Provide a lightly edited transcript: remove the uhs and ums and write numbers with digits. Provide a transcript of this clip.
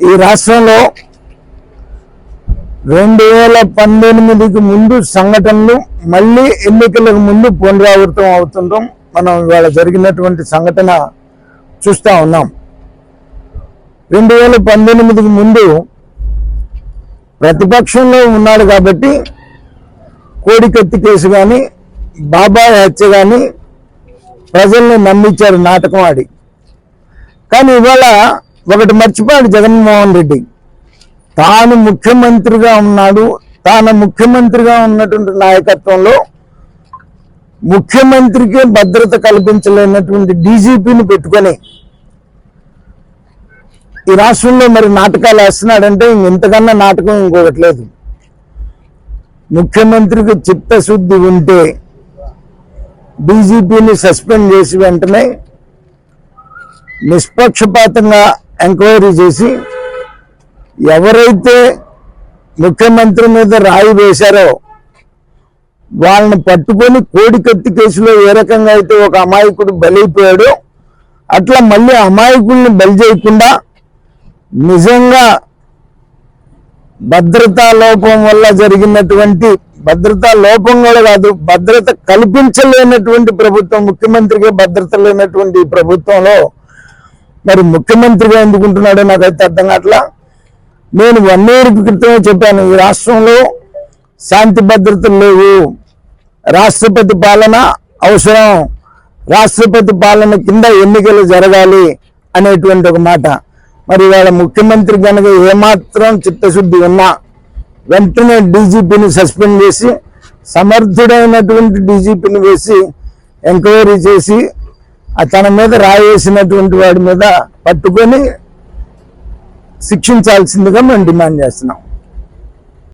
ఈ రాష్ట్రంలో 2019కి ముందు సంఘటనలు మళ్ళీ ఎన్నికలకు ముందు పునరావృతం అవుతుంటాం మనం ఇవాళ జరిగినటువంటి సంఘటన చూస్తూ ఉన్నాం. 2019కి ముందు ప్రతిపక్షంలో ఉన్నాడు కాబట్టి కోడికత్తి కేసు కానీ బాబాయ్ హత్య కానీ ప్రజల్ని నమ్మించారు నాటకం ఆడి. కానీ ఇవాళ ఒకటి మర్చిపోయాడు జగన్మోహన్ రెడ్డి, తాను ముఖ్యమంత్రిగా ఉన్నాడు, తాను ముఖ్యమంత్రిగా ఉన్నటువంటి నాయకత్వంలో ముఖ్యమంత్రికి భద్రత కల్పించలేనటువంటి డీజీపీని పెట్టుకొని ఈ రాష్ట్రంలో మరి నాటకాలు వేస్తున్నాడంటే ఇంతకన్నా నాటకం ఇంకొకటి లేదు. ముఖ్యమంత్రికి చిత్తశుద్ధి ఉంటే డీజీపీని సస్పెండ్ చేసి వెంటనే నిష్పక్షపాతంగా ఎంక్వైరీ చేసి ఎవరైతే ముఖ్యమంత్రి మీద రాయి వేశారో వాళ్ళని పట్టుకొని కోడికత్తి కేసులో ఏ రకంగా అయితే ఒక అమాయకుడు బలైపోయాడో అట్లా మళ్ళీ అమాయకుల్ని బలి చేయకుండా నిజంగా భద్రతా లోపం వల్ల జరిగినటువంటి, భద్రతా లోపం కూడా కాదు, భద్రత కల్పించలేనటువంటి ప్రభుత్వం, ముఖ్యమంత్రికి భద్రత లేనటువంటి ప్రభుత్వంలో మరి ముఖ్యమంత్రిగా ఎందుకుంటున్నాడో నాకైతే అర్థం కావట్లా. నేను 1 year క్రితమే చెప్పాను, ఈ రాష్ట్రంలో శాంతి భద్రతలు లేవు, రాష్ట్రపతి పాలన అవసరం, రాష్ట్రపతి పాలన కింద ఎన్నికలు జరగాలి అనేటువంటి ఒక మాట. మరి వాళ్ళ ముఖ్యమంత్రి కనుక ఏమాత్రం చిత్తశుద్ధి ఉన్నా వెంటనే డీజీపీని సస్పెండ్ చేసి సమర్థుడైనటువంటి డీజీపీని వేసి ఎంక్వైరీ చేసి తన మీద రాయేసినటువంటి వాడి మీద పట్టుకొని శిక్షించాల్సిందిగా మేము డిమాండ్ చేస్తున్నాం.